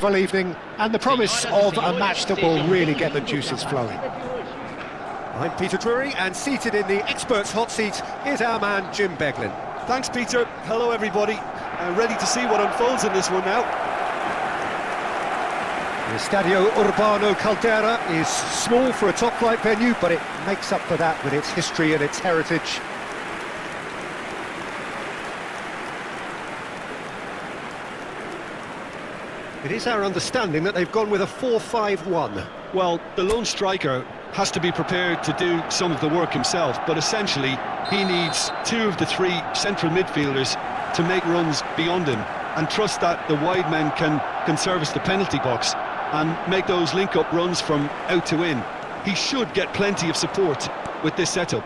Evening, and the promise of a match that will really get the juices flowing. I'm Peter Drury, and seated in the experts' hot seat is our man Jim Beglin. Thanks, Peter. Hello, everybody. Ready to see what unfolds in this one now. The Estadio Urbano Caldera is small for a top-flight venue, but it makes up for that with its history and its heritage. It is our understanding that they've gone with a 4-5-1. Well, the lone striker has to be prepared to do some of the work himself, but essentially he needs two of the three central midfielders to make runs beyond him and trust that the wide men can service the penalty box and make those link-up runs from out to in. He should get plenty of support with this setup.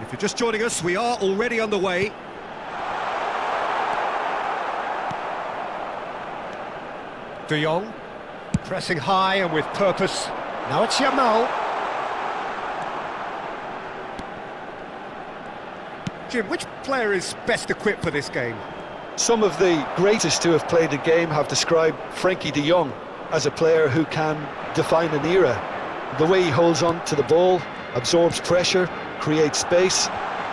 If you're just joining us, we are already underway. De Jong, pressing high and with purpose. Now it's Yamal. Jim, which player is best equipped for this game? Some of the greatest to have played the game have described Frankie de Jong as a player who can define an era. The way he holds on to the ball, absorbs pressure, creates space.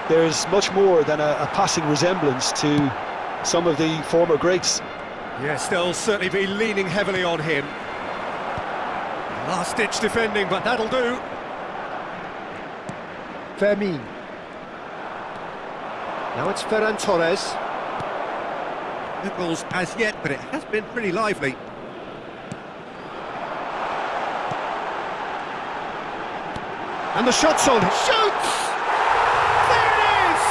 There's much more than a passing resemblance to some of the former greats. Yes, they'll certainly be leaning heavily on him. Last-ditch defending, but that'll do. Fermin. Now it's Ferran Torres. No goals as yet, but it has been pretty lively. And the shot's on. Shoots! There it is!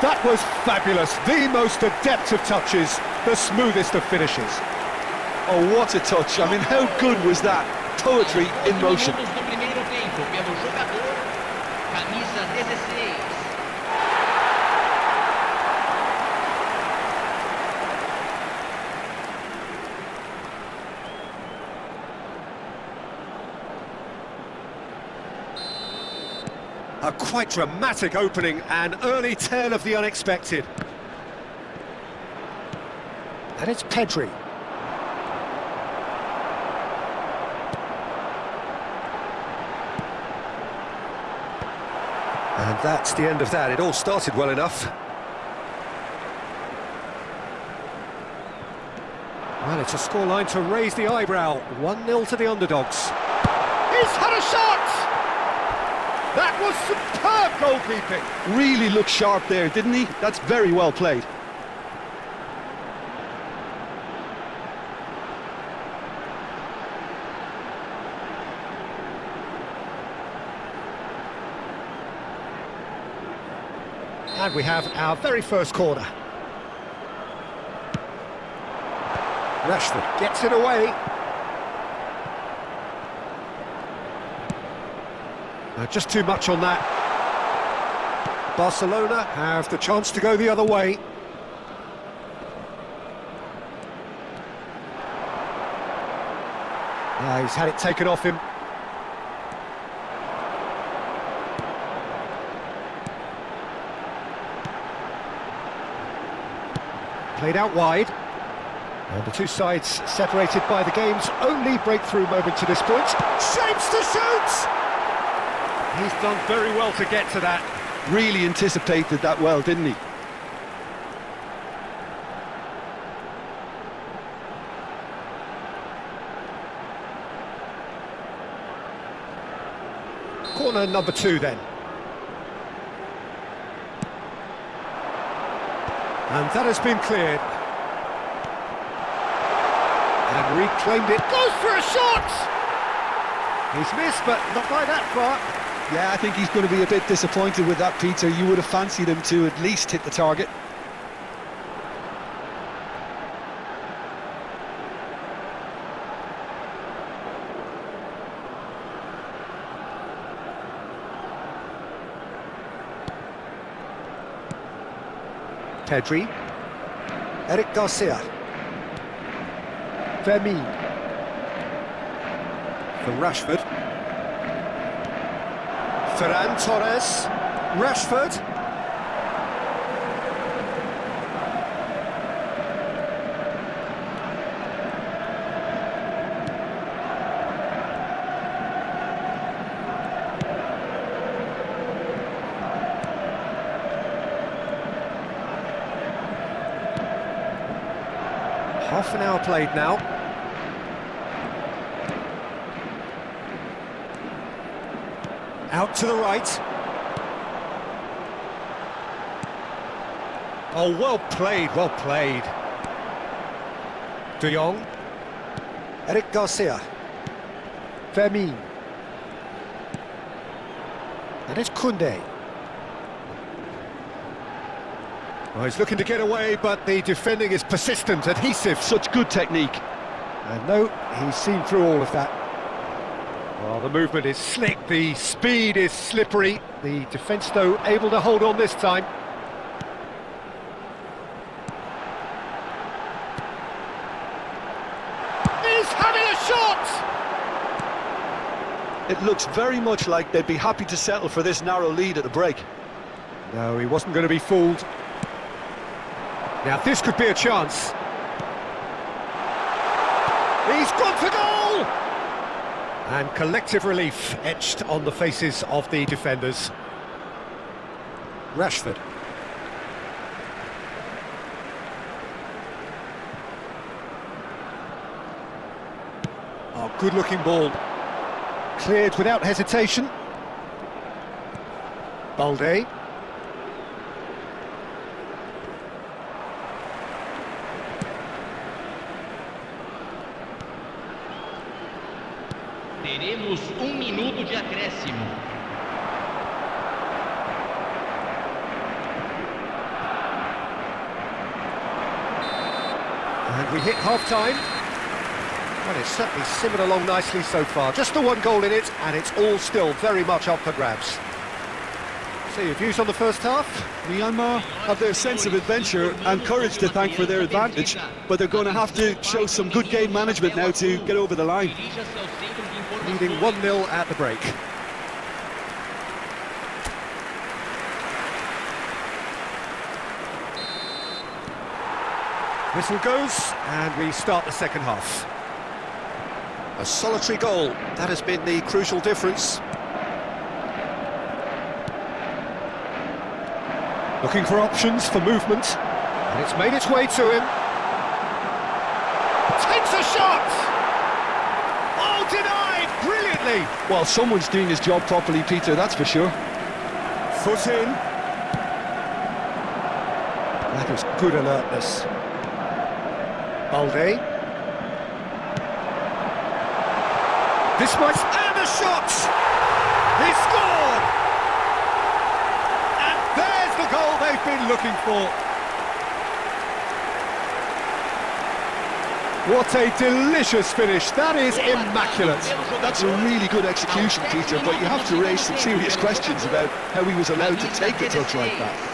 That was fabulous. The most adept of touches, the smoothest of finishes. Oh, what a touch. I mean, how good was that? Poetry in motion. A quite dramatic opening, an early tale of the unexpected. And it's Pedri. And that's the end of that. It all started well enough. Well, it's a scoreline to raise the eyebrow. 1-0 to the Underdogs. He's had a shot! That was superb goalkeeping. Really looked sharp there, didn't he? That's very well played. And we have our very first corner. Rashford gets it away. Just too much on that. Barcelona have the chance to go the other way. He's had it taken off him. Played out wide. And the two sides separated by the game's only breakthrough moment to this point. Shapes to shoot! He's done very well to get to that. Really anticipated that well, didn't he? Corner number 2 then. And that has been cleared. And reclaimed it. Goes for a shot! He's missed, but not by that far. Yeah, I think he's going to be a bit disappointed with that, Peter. You would have fancied him to at least hit the target. Pedri. Eric Garcia. Fermin. For Rashford. Ferran Torres. Rashford. Half an hour played now. Out to the right. Oh, well played, well played. De Jong. Eric Garcia. Vermin. And it's Koundé. Well, he's looking to get away, but the defending is persistent, adhesive. Such good technique. And no, he's seen through all of that. Well, the movement is slick, the speed is slippery. The defence, though, able to hold on this time. He's having a shot! It looks very much like they'd be happy to settle for this narrow lead at the break. No, he wasn't going to be fooled. Now, this could be a chance. He's gone for goal! And collective relief etched on the faces of the defenders. Rashford. Oh, good-looking ball. Cleared without hesitation. Balde. Teremos minuto de acréscimo. And we hit half-time. Well, it's certainly simmered along nicely so far. Just the one goal in it, and it's all still very much up for grabs. So, your views on the first half? Myanmar have their sense of adventure and courage to thank for their advantage, but they're going to have to show some good game management now to get over the line. Leading 1-0 at the break. Whistle goes, and we start the second half. A solitary goal, that has been the crucial difference. Looking for options, for movement, and it's made its way to him. Takes a shot! Oh, denied, brilliantly! Well, someone's doing his job properly, Peter, that's for sure. Foot in. That is good alertness. Balde. This might... And a shot! He scored! And there's the goal they've been looking for. What a delicious finish. That is immaculate. That's a really good execution, Peter, but you have to raise some serious questions about how he was allowed to take a touch like that.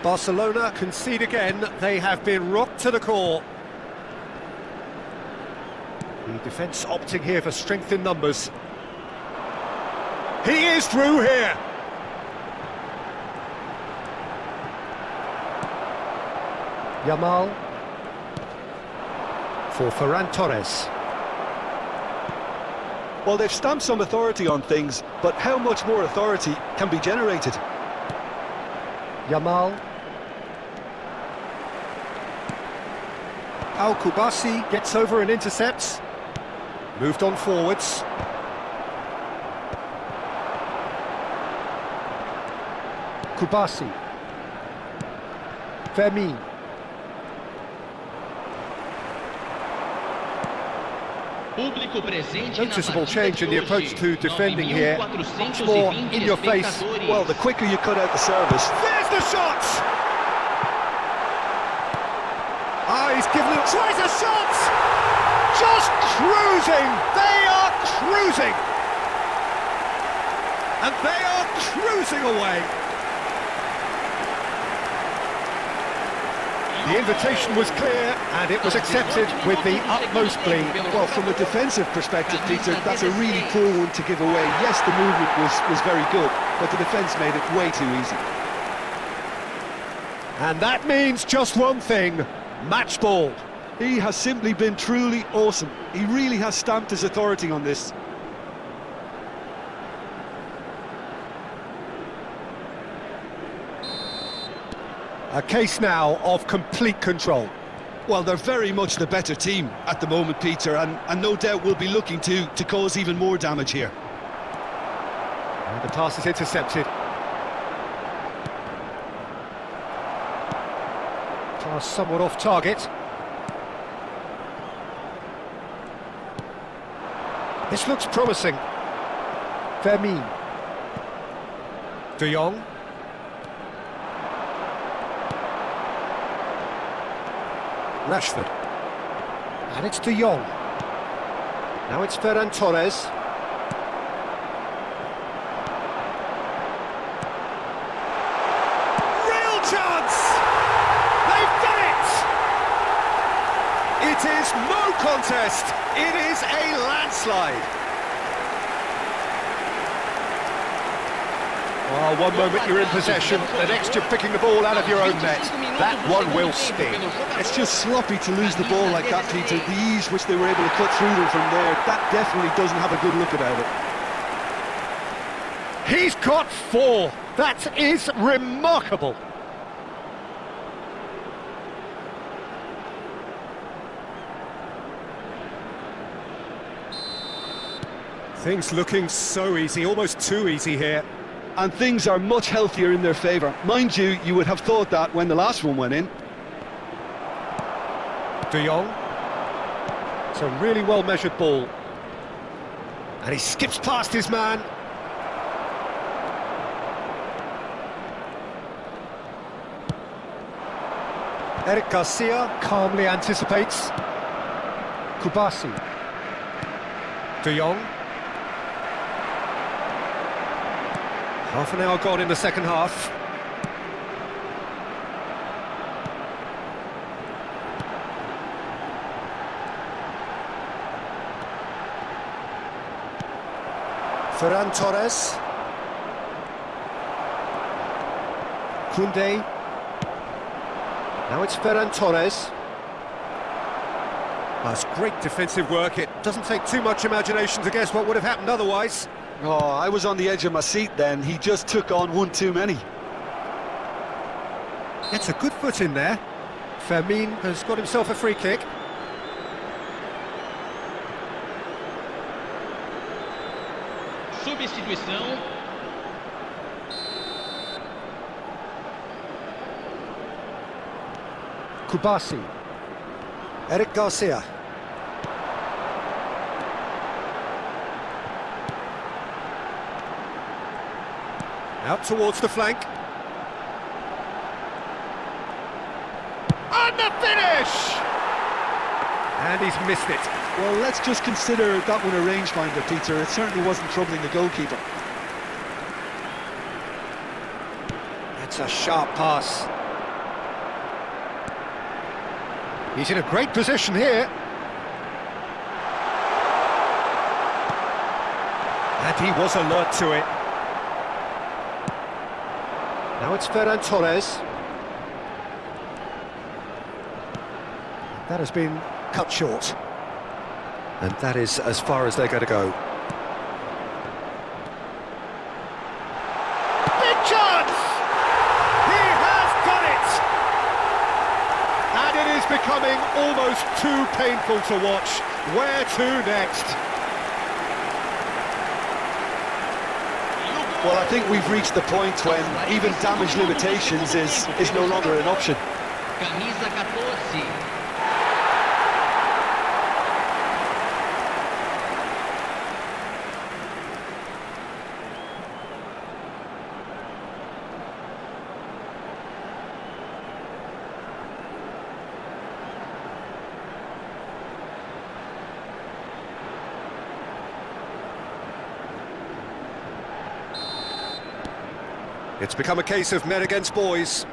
Barcelona concede again. They have been rocked to the core. The defence opting here for strength in numbers. He is through here. Yamal for Ferran Torres. Well, they've stamped some authority on things, but how much more authority can be generated? Yamal. Al Kubasi gets over and intercepts. Moved on forwards. Kubasi. Vermin. Noticeable change in the approach to defending here. Much more in your face. Well, the quicker you cut out the service. There's the shot! Ah, he's given it. Tries a shot! Just cruising! They are cruising! And they are cruising away! The invitation was clear, and it was accepted with the utmost glee. Well, from a defensive perspective, Peter, that's a really poor one to give away. Yes, the movement was very good, but the defence made it way too easy. And that means just one thing, match ball. He has simply been truly awesome. He really has stamped his authority on this. A case now of complete control. Well, they're very much the better team at the moment, Peter, and no doubt will be looking to cause even more damage here. And the pass is intercepted. Pass somewhat off target. This looks promising. Vermeer. De Jong. Rashford. And it's De Jong. Now it's Ferran Torres. Real chance! They've done it! It is no contest. It is a landslide. Oh, one moment you're in possession, the next you're picking the ball out of your own net. That one will sting. It's just sloppy to lose the ball like that, Peter. The ease which they were able to cut through them from there, that definitely doesn't have a good look about it. He's got 4. That is remarkable. Things looking so easy, almost too easy here. And things are much healthier in their favour. Mind you, you would have thought that when the last one went in. De Jong. It's a really well-measured ball. And he skips past his man. Eric Garcia calmly anticipates. Kubasi. De Jong. Half an hour gone in the second half. Ferran Torres. Koundé. Now it's Ferran Torres. That's great defensive work. It doesn't take too much imagination to guess what would have happened otherwise. Oh, I was on the edge of my seat then. He just took on one too many. Gets a good foot in there. Fermin has got himself a free kick. Substituição. Kubasi. Eric Garcia. Out towards the flank. And the finish! And he's missed it. Well, let's just consider that one a rangefinder, Peter. It certainly wasn't troubling the goalkeeper. That's a sharp pass. He's in a great position here. And he was alert to it. Now it's Ferran Torres. That has been cut short. And that is as far as they're going to go. Big chance! He has done it! And it is becoming almost too painful to watch. Where to next? Well, I think we've reached the point when even damage limitations is no longer an option. Camisa 14. It's become a case of men against boys.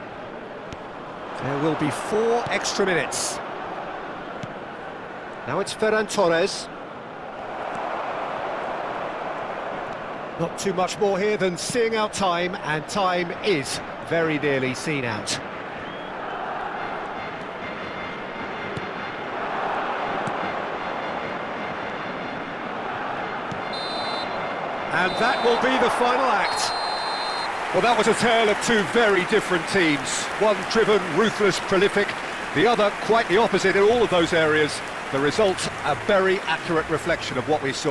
There will be 4 extra minutes. Now it's Ferran Torres. Not too much more here than seeing out time, and time is very nearly seen out. And that will be the final act. Well, that was a tale of two very different teams. One driven, ruthless, prolific. The other quite the opposite in all of those areas. The result, a very accurate reflection of what we saw.